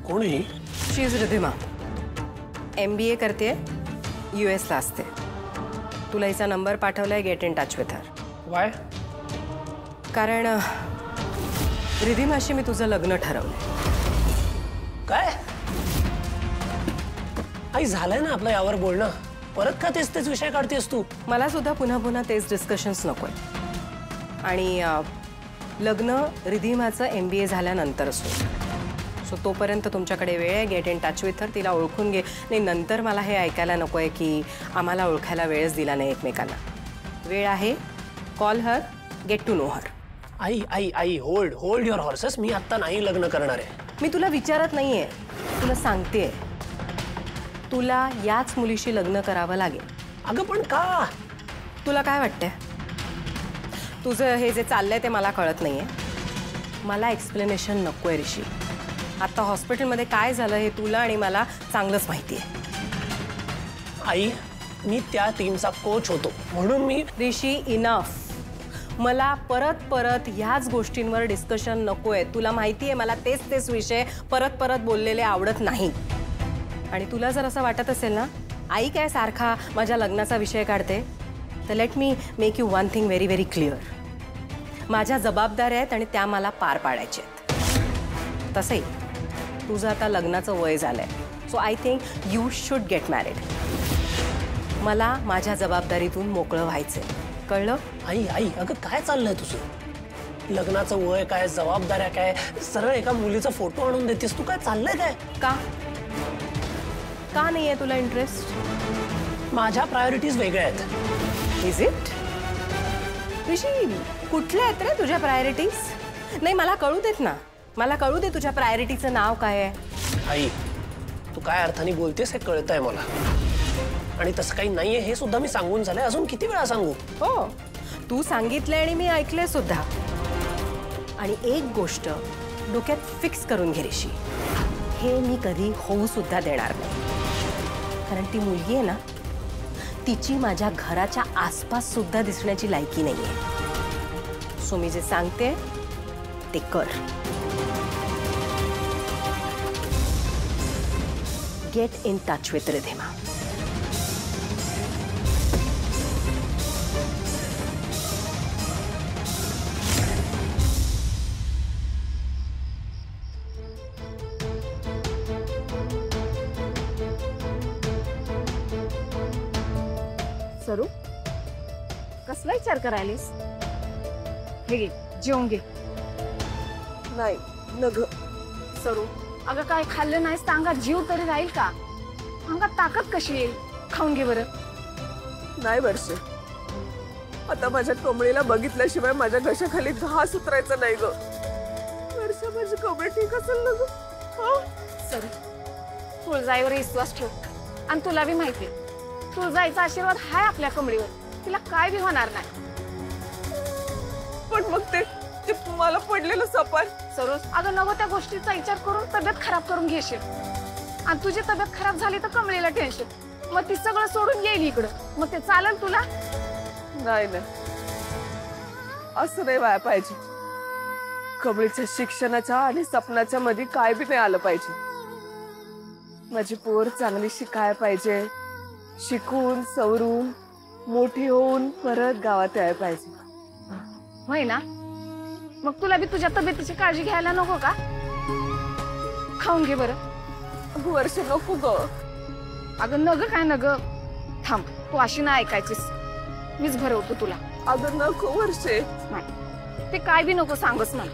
कोण ही? शी is Ridhima. MBA करते, US ला असते. तुला हिचा नंबर पाठवलाय, get in touch with her. Y? कारण रिधिमाशी मी तुझं लग्न ठरवलंय. काय? आई झालंय ना आपलं यावर बोलणं, परत का तेच विषय काढतेस तू? मला सुद्धा पुन्हा पुन्हा तेच डिस्कशन्स नकोय. आणि लग्न रिधिमाचं MBA झाल्यानंतर असो. सो तोपर्यंत तुमच्याकडे वेळ आहे. Get in touch with her, तिला ओळखून घे. नाही नंतर मला हे ऐकायला नको आहे की आम्हाला ओळखायला वेळच दिला नाही एकमेकांना. वेळ आहे. Call her, get to know her. I I I hold your horses. मी आत्ता नाही लग्न करणार आहे. मी तुला विचारत नाहीये, तुला सांगतेय. तुला याच मुलीशी लग्न करावं लागेल. अगं पण का? तुला काय वाटतंय? तुझं हे जे चाललंय ते मला कळत नाहीये. मला एक्सप्लेनेशन नकोय ऋषी. आता हॉस्पिटलमध्ये काय झालं हे तुला आणि मला चांगलंच माहिती आहे. आई मी त्या टीमचा कोच होतो म्हणून मी. ऋषी इनफ. मला परत परत ह्याच गोष्टींवर डिस्कशन नकोय. तुला माहिती आहे मला तेच विषय परत परत बोललेले आवडत नाही. आणि तुला जर असं वाटत असेल ना आई काय सारखा माझ्या लग्नाचा विषय काढते, तर let me make you one thing very very clear. माझ्या जबाबदाऱ्या आहेत आणि त्या मला पार पाडायच्या आहेत. तसंही तुझं आता लग्नाचं वय झालंय. So I think you should get married. मला माझ्या जबाबदारीतून मोकळं व्हायचंय. कळलं? आई आई अगं काय चाललंय तुझं? लग्नाचं वय काय, जबाबदाऱ्या काय, सरळ एका मुलीचा फोटो आणून देतेस तू. काय चाललंय काय? का नाहीये तुला इंटरेस्ट? माझ्या प्रायोरिटीज वेगळ्या आहेत. Is it? ऋषी कुठल्या आहेत रे तुझ्या प्रायोरिटीज? नाही मला कळू देत ना. मला कळू दे तुझ्या प्रायोरिटीचं नाव काय आहे. आई तू काय अर्थाने बोलतेस हे कळतंय मला. आणि तसं काही नाहीये हे सुद्धा मी सांगून झालंय. अजून किती वेळा सांगू? हो तू सांगितलंय आणि मी ऐकलंय सुद्धा. आणि एक गोष्ट डोक्यात फिक्स करून घे ऋषी, हे मी कधी होऊ सुद्धा देणार नाही. कारण ती मुलगी आहे ना, तिची माझ्या घराच्या आसपास सुद्धा दिसण्याची लायकी नाहीये. सो मी जे सांगते ते कर. Get in touch with Ridhima. सरू कसला विचार करायलीस? हे घे जेवून घे. नाही नग सरू अगं काय खाल्लं नाहीस तर अंगात जीव तरी राहील का? अंगात ताकद कशी येईल? खाऊन घे बरं. नाही वर्षे, आता माझ्या कमळीला बघितल्याशिवाय माझ्या घशाखाली घास उतरायचं नाही ग. वर्षा माझी कमळी ठीक असेल ना ग? सरू तुळजाईवर विश्वास ठेव. आणि तुला बी माहितीये तुळजाईचा आशीर्वाद हाय आपल्या कमळीवर. तिला काय बी होणार नाही. पण मग ते मला पडलेलं सपाट. सरोज अगं नको त्या गोष्टीचा विचार करून तब्येत खराब करून घेशील. आणि तुझी तब्येत खराब झाली तर कमळीला टेन्शन. मग ती सगळं सोडून येईल इकडं. मग ते चालेल तुला? नाही ना, असं नाही व्हायला पाहिजे. कमळीच्या शिक्षणाच्या आणि सपनाच्या मध्ये काय बी नाही आलं पाहिजे. माझी पोर चांगली शिकायला पाहिजे. शिकून सवरून मोठी होऊन परत गावात यायला पाहिजे. होय ना? मग तुला बी तुझ्या तब्येतीची काळजी घ्यायला नको का? खाऊन घे बरं. अगं वर्ष नको ग. अगं नग काय नग. थांब तू अशी ना ऐकायचीस. मीच भरवतो तुला. अगं नको वर्षे. नाही ते काय बी नको सांगस मला.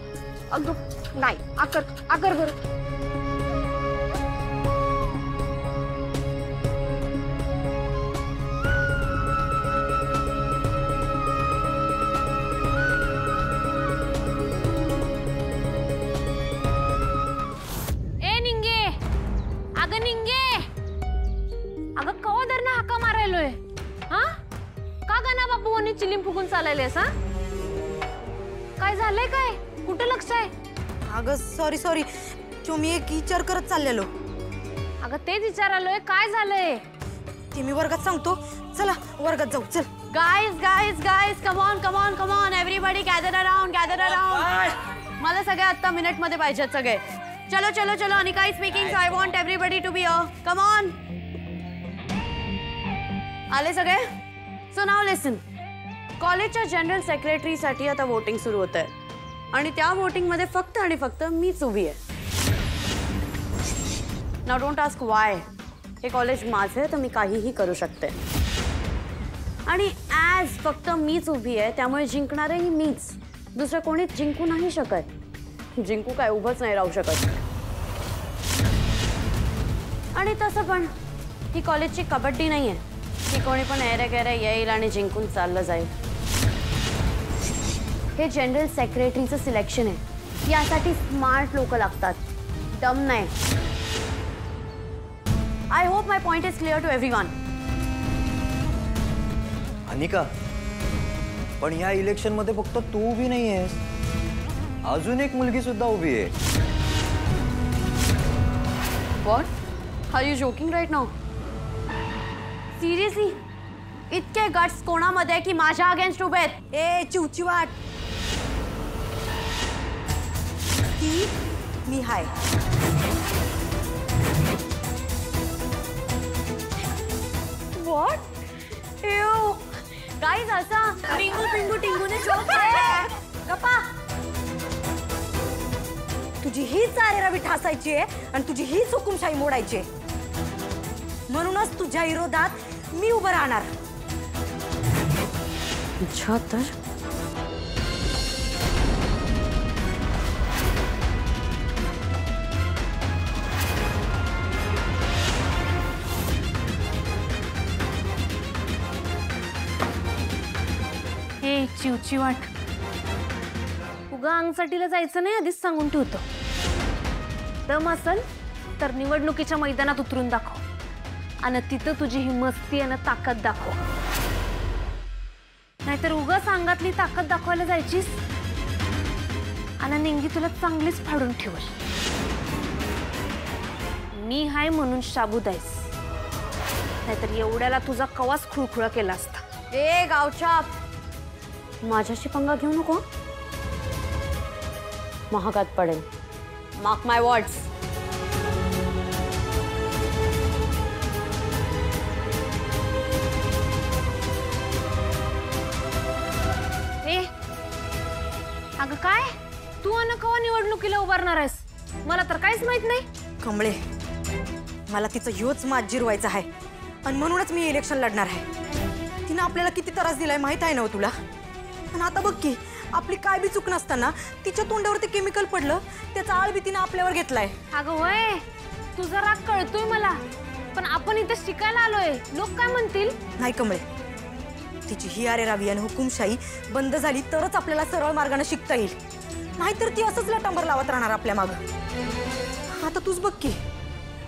अगं नाही आकर बरं. चिलीम फुकून चालायलेस हा? काय झालंय काय? कुठे लक्ष आहे? अगं सॉरी तुम्ही एक विचार करत चाललेलो. अगं तेच विचारालोय काय झालंय ते मी वर्गात सांगतो. चला वर्गात जाऊ. चल guys come on everybody gather around. मला सगळे आता मिनिट मध्ये पाहिजेत सगळे. चलो चलो चलो, Anika is speaking, so I want everybody to be here. Come on. आले सगळे? So now listen. कॉलेजच्या जनरल सेक्रेटरीसाठी आता वोटिंग सुरू होत आहे आणि त्या वोटिंग मध्ये फक्त आणि फक्त मीच उभी आहे. Now don't ask Y. हे कॉलेज माझे आहे तर मी काहीही करू शकते. आणि ॲज फक्त मीच उभी आहे त्यामुळे जिंकणारही मीच. दुसरं कोणीच जिंकू नाही शकत. जिंकू काय, उभंच नाही राहू शकत. आणि तसं पण ही कॉलेजची कबड्डी नाही आहे की कोणी पण एरे गेरे येईल आणि जिंकून चाललं जाईल. हे जनरल सेक्रेटरीचं सिलेक्शन आहे. यासाठी स्मार्ट लोक लागतात, डम नाही. I hope my point is clear to everyone. Anika, पण ह्या इलेक्शन मध्ये फक्त तू उभी नाही आहेस, अजून एक मुलगी सुद्धा उभी आहे. What? Are you joking right now? Seriously? इतके गट्स कोणामध्ये की माझ्या अगेन्स्ट उभे आहेत? ए चिवचिवाट, ती मी हाय. व्हॉट? एव गाईज, असा पिंगू पिंगू टिंगूने जोक आहे. गप्पा. तुझी हीच अरेरावी ठासायची आहे आणि तुझी हीच हुकुमशाही मोडायची आहे. म्हणूनच तुझ्या विरोधात मी उभं राहणार. अच्छा तर हे चिवचिवाट, उगा अंगसाटीला जायचं नाही, आधीच सांगून ठेवतो. दम असल तर निवडणुकीच्या मैदानात उतरून दाखव आणि तिथं तुझी ही मस्ती आणि ताकद दाखव. नाहीतर उगा सांगातली ताकद दाखवायला जायचीस आणि निंगी तुला चांगलीच फाडून ठेवल. मी हाय म्हणून शाबूत आहेस, नाहीतर एवढ्याला तुझा कवाच खुळखुळा केला असता. ए गावछाप, माझ्याशी पंगा घेऊ नको. महागात पडेल. मार्क माय वर्ड्स. ए अगं काय, तू अन कवा निवडणुकीला उभारणार आहेस? मला तर काहीच माहित नाही. कमळे, मला तिचं ह्योच मात जिरवायचा आहे आणि म्हणूनच मी इलेक्शन लढणार आहे. तिनं आपल्याला किती त्रास दिलाय माहित आहे ना तुला. आणि आता बघ की, आपली काय बी चूक नसताना तिच्या तोंडावरती केमिकल पडलं, त्याचा आळ बी तिनं आपल्यावर घेतलाय. अगं वय, तुझा राग कळतोय मला, पण आपण इथे शिकायला आलोय. लोक काय म्हणतील? नाही कमळे, तिची ही अरेरावी आणि हुकुमशाही बंद झाली तरच आपल्याला सरळ मार्गाने शिकता येईल. नाहीतर ती असंच लटांबर लावत राहणार आपल्या मागं. आता तूच बघ की,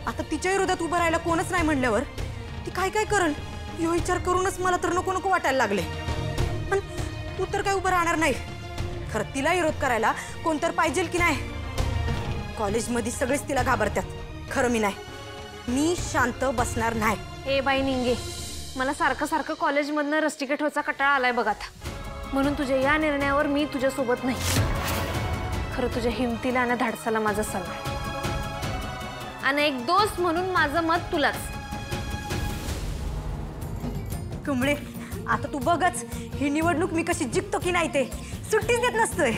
आता तिच्या विरोधात उभं राहायला कोणच नाही म्हणल्यावर ती काय काय करल ह्यो विचार करूनच मला तर नको नको वाटायला लागले. पण तू तर काय उभं राहणार नाही. खरं तिला विरोध करायला कोणतर पाहिजे की नाही. कॉलेजमध्ये सगळेच तिला घाबरतात, खरं मी नाही. मी शांत बसणार नाही. ए बाई निंगे, मला सारखं सारखं कॉलेजमधनं रस्टिकेट व्हायचा कटाळा आलाय बघ आता. म्हणून तुझ्या या निर्णयावर मी तुझ्यासोबत नाही. खरं तुझ्या हिमतीला आणि धाडसाला माझा सल्ला, आणि एक दोस्त म्हणून माझं मत तुलाच. कमळे, आता तू बघच ही निवडणूक मी कशी जिंकतो की नाही ते. सुट्टीच देत नसतोय.